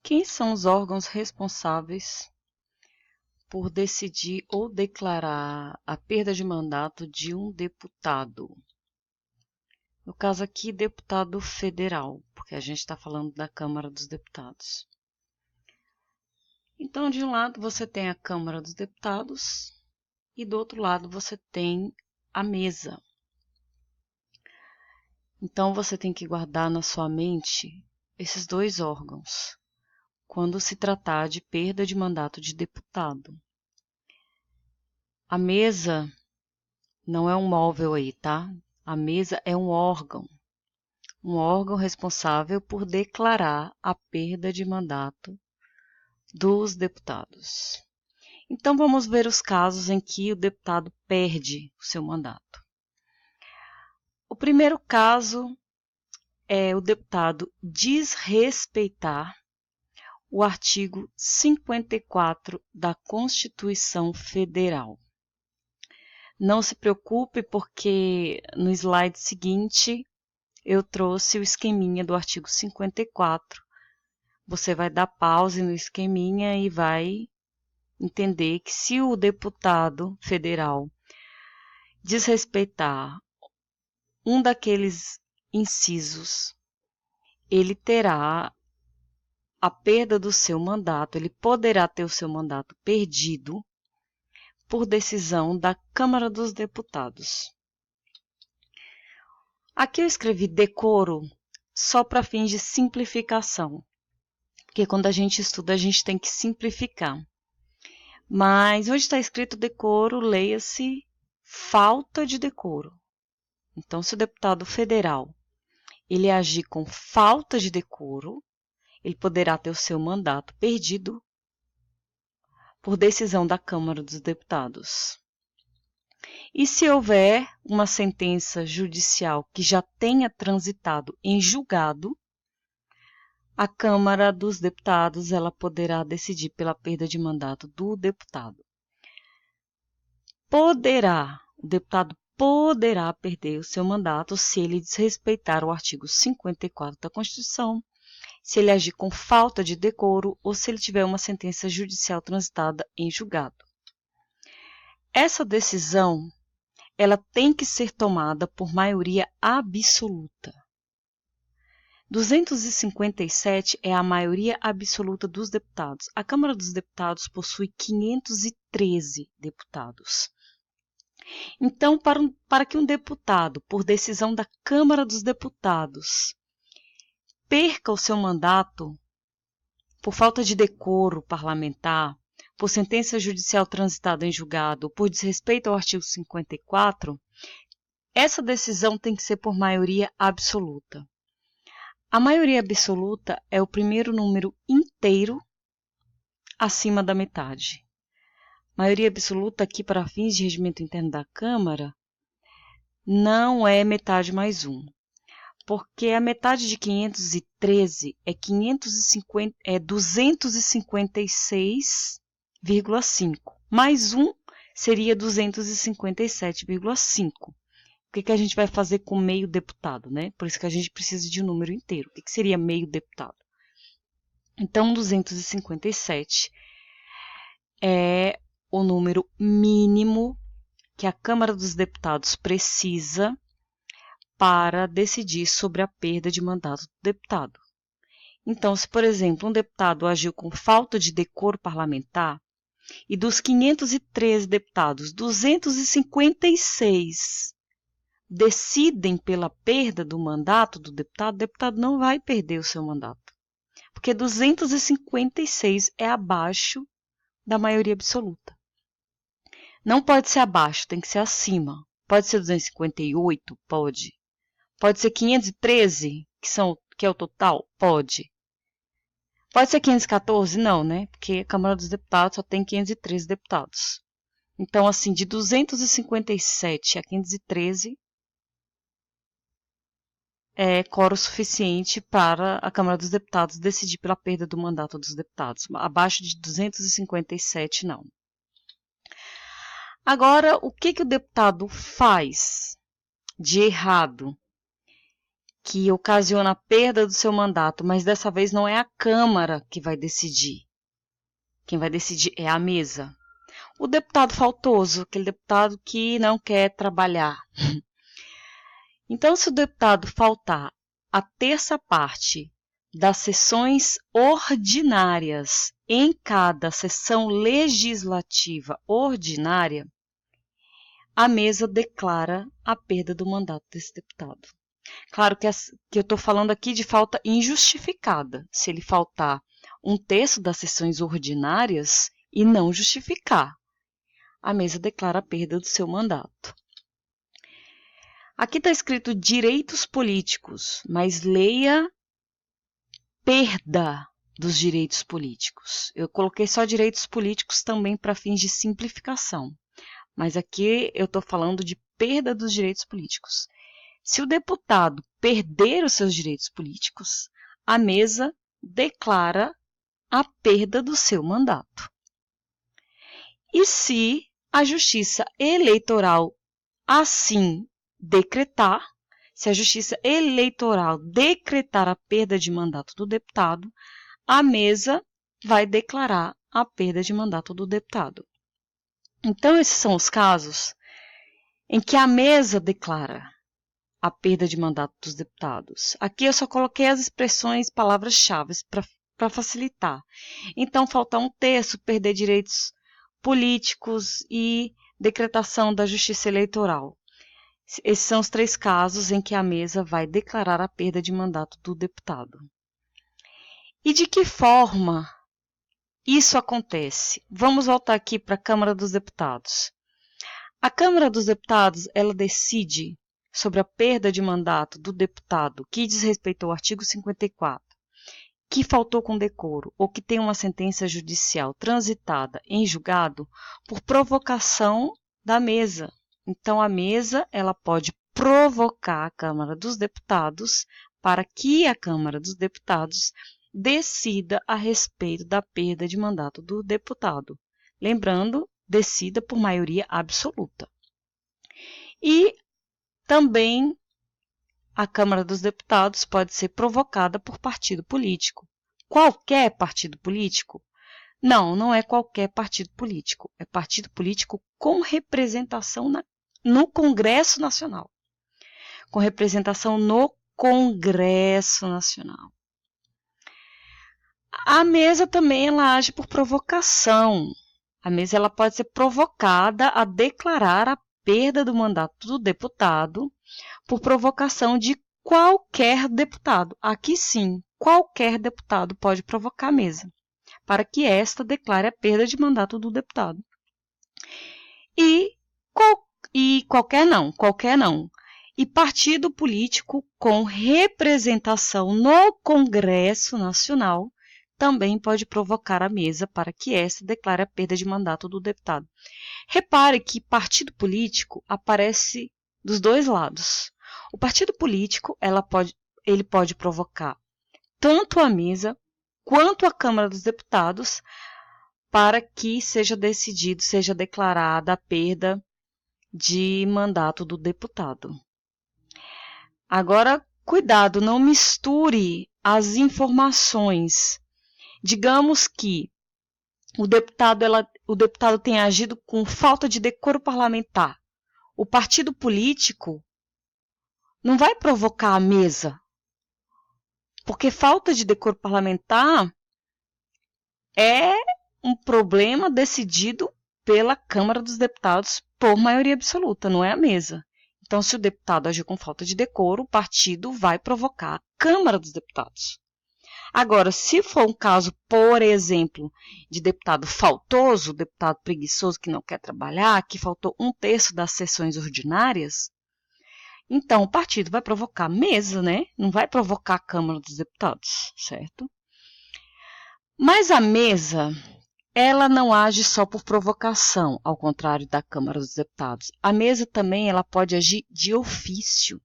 Quem são os órgãos responsáveis por decidir ou declarar a perda de mandato de um deputado? No caso aqui, deputado federal, porque a gente está falando da Câmara dos Deputados. Então, de um lado você tem a Câmara dos Deputados e do outro lado você tem a mesa. Então, você tem que guardar na sua mente esses dois órgãos quando se tratar de perda de mandato de deputado. A mesa não é um móvel aí, tá? A mesa é um órgão responsável por declarar a perda de mandato dos deputados. Então, vamos ver os casos em que o deputado perde o seu mandato. O primeiro caso é o deputado desrespeitar o artigo 54 da Constituição Federal. Não se preocupe, porque no slide seguinte eu trouxe o esqueminha do artigo 54. Você vai dar pause no esqueminha e vai entender que se o deputado federal desrespeitar um daqueles incisos, ele terá a perda do seu mandato, ele poderá ter o seu mandato perdido por decisão da Câmara dos Deputados. Aqui eu escrevi decoro só para fins de simplificação, porque quando a gente estuda a gente tem que simplificar. Mas onde está escrito decoro, leia-se falta de decoro. Então, se o deputado federal ele agir com falta de decoro, ele poderá ter o seu mandato perdido por decisão da Câmara dos Deputados. E se houver uma sentença judicial que já tenha transitado em julgado, a Câmara dos Deputados ela poderá decidir pela perda de mandato do deputado. O deputado poderá perder o seu mandato se ele desrespeitar o artigo 54 da Constituição, se ele agir com falta de decoro ou se ele tiver uma sentença judicial transitada em julgado. Essa decisão ela tem que ser tomada por maioria absoluta. 257 é a maioria absoluta dos deputados. A Câmara dos Deputados possui 513 deputados. Então, para que um deputado, por decisão da Câmara dos Deputados, perca o seu mandato por falta de decoro parlamentar, por sentença judicial transitada em julgado, por desrespeito ao artigo 54, essa decisão tem que ser por maioria absoluta. A maioria absoluta é o primeiro número inteiro acima da metade. Maioria absoluta aqui para fins de regimento interno da Câmara não é metade mais 1. Porque a metade de 513 é 256,5. Mais 1 seria 257,5. O que a gente vai fazer com meio deputado, né? Por isso que a gente precisa de um número inteiro. O que seria meio deputado? Então, 257 é o número mínimo que a Câmara dos Deputados precisa para decidir sobre a perda de mandato do deputado. Então, se, por exemplo, um deputado agiu com falta de decoro parlamentar e dos 513 deputados, 256 decidem pela perda do mandato do deputado, o deputado não vai perder o seu mandato, porque 256 é abaixo da maioria absoluta. Não pode ser abaixo, tem que ser acima. Pode ser 258? Pode. Pode ser 513, que é o total? Pode. Pode ser 514? Não, né? Porque a Câmara dos Deputados só tem 513 deputados. Então, assim, de 257 a 513 é quórum suficiente para a Câmara dos Deputados decidir pela perda do mandato dos deputados. Abaixo de 257, não. Agora, o que o deputado faz de errado que ocasiona a perda do seu mandato, mas dessa vez não é a Câmara que vai decidir. Quem vai decidir é a mesa. O deputado faltoso, aquele deputado que não quer trabalhar. Então, se o deputado faltar a terça parte das sessões ordinárias em cada sessão legislativa ordinária, a mesa declara a perda do mandato desse deputado. Claro que eu estou falando aqui de falta injustificada. Se ele faltar um terço das sessões ordinárias e não justificar, a mesa declara a perda do seu mandato. Aqui está escrito direitos políticos, mas leia perda dos direitos políticos. Eu coloquei só direitos políticos também para fins de simplificação, mas aqui eu estou falando de perda dos direitos políticos. Se o deputado perder os seus direitos políticos, a mesa declara a perda do seu mandato. E se a Justiça Eleitoral assim decretar, se a Justiça Eleitoral decretar a perda de mandato do deputado, a mesa vai declarar a perda de mandato do deputado. Então, esses são os casos em que a mesa declara a perda de mandato dos deputados. Aqui eu só coloquei as expressões, palavras-chave para facilitar. Então, faltar um terço, perder direitos políticos e decretação da Justiça Eleitoral. Esses são os 3 casos em que a mesa vai declarar a perda de mandato do deputado. E de que forma isso acontece? Vamos voltar aqui para a Câmara dos Deputados. A Câmara dos Deputados, ela decide sobre a perda de mandato do deputado que desrespeitou o artigo 54, que faltou com decoro ou que tem uma sentença judicial transitada em julgado por provocação da mesa. Então, a mesa ela pode provocar a Câmara dos Deputados para que a Câmara dos Deputados decida a respeito da perda de mandato do deputado. Lembrando, decida por maioria absoluta. E também a Câmara dos Deputados pode ser provocada por partido político. Qualquer partido político? Não, não é qualquer partido político. É partido político com representação no Congresso Nacional. Com representação no Congresso Nacional. A mesa também ela age por provocação. A mesa ela pode ser provocada a declarar a perda do mandato do deputado por provocação de qualquer deputado. Aqui sim, qualquer deputado pode provocar a mesa, para que esta declare a perda de mandato do deputado. E qualquer não. E partido político com representação no Congresso Nacional também pode provocar a mesa para que esta declare a perda de mandato do deputado. Repare que partido político aparece dos 2 lados. O partido político ele pode provocar tanto a mesa quanto a Câmara dos Deputados para que seja declarada a perda de mandato do deputado. Agora, cuidado, não misture as informações. Digamos que o deputado tenha agido com falta de decoro parlamentar. O partido político não vai provocar a mesa, porque falta de decoro parlamentar é um problema decidido pela Câmara dos Deputados por maioria absoluta, não é a mesa. Então, se o deputado agir com falta de decoro, o partido vai provocar a Câmara dos Deputados. Agora, se for um caso, por exemplo, de deputado faltoso, deputado preguiçoso que não quer trabalhar, que faltou um terço das sessões ordinárias, então o partido vai provocar a mesa, né? Não vai provocar a Câmara dos Deputados, certo? Mas a mesa, ela não age só por provocação, ao contrário da Câmara dos Deputados. A mesa também ela pode agir de ofício.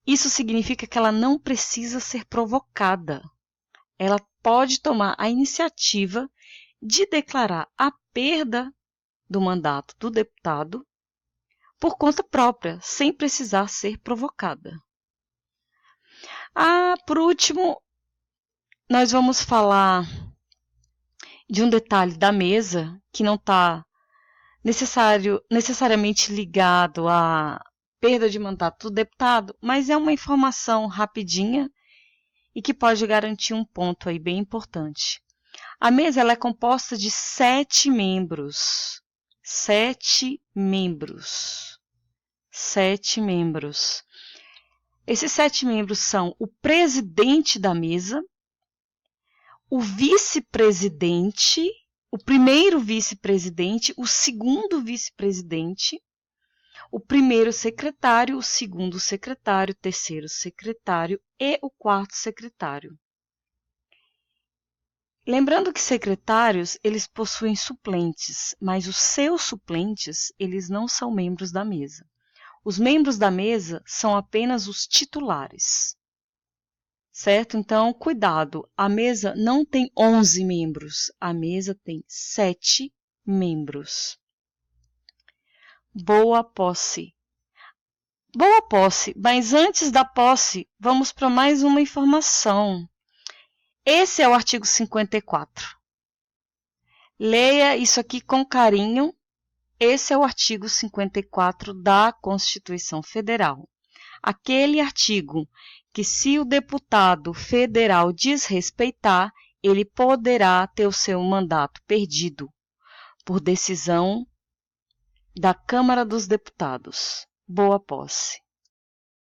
Isso significa que ela não precisa ser provocada. Ela pode tomar a iniciativa de declarar a perda do mandato do deputado por conta própria, sem precisar ser provocada. Por último, nós vamos falar de um detalhe da mesa que não está necessariamente ligado à perda de mandato do deputado, mas é uma informação rapidinha e que pode garantir um ponto aí bem importante. A mesa ela é composta de 7 membros. 7 membros. 7 membros. Esses 7 membros são o presidente da mesa, o vice-presidente, o primeiro vice-presidente, o segundo vice-presidente, o primeiro secretário, o segundo secretário, o terceiro secretário e o quarto secretário. Lembrando que secretários, eles possuem suplentes, mas os seus suplentes, eles não são membros da mesa. Os membros da mesa são apenas os titulares. Certo? Então, cuidado, a mesa não tem 11 membros, a mesa tem 7 membros. Boa posse. Boa posse, mas antes da posse, vamos para mais uma informação. Esse é o artigo 54. Leia isso aqui com carinho. Esse é o artigo 54 da Constituição Federal. Aquele artigo que, se o deputado federal desrespeitar, ele poderá ter o seu mandato perdido por decisão da Câmara dos Deputados. Boa posse.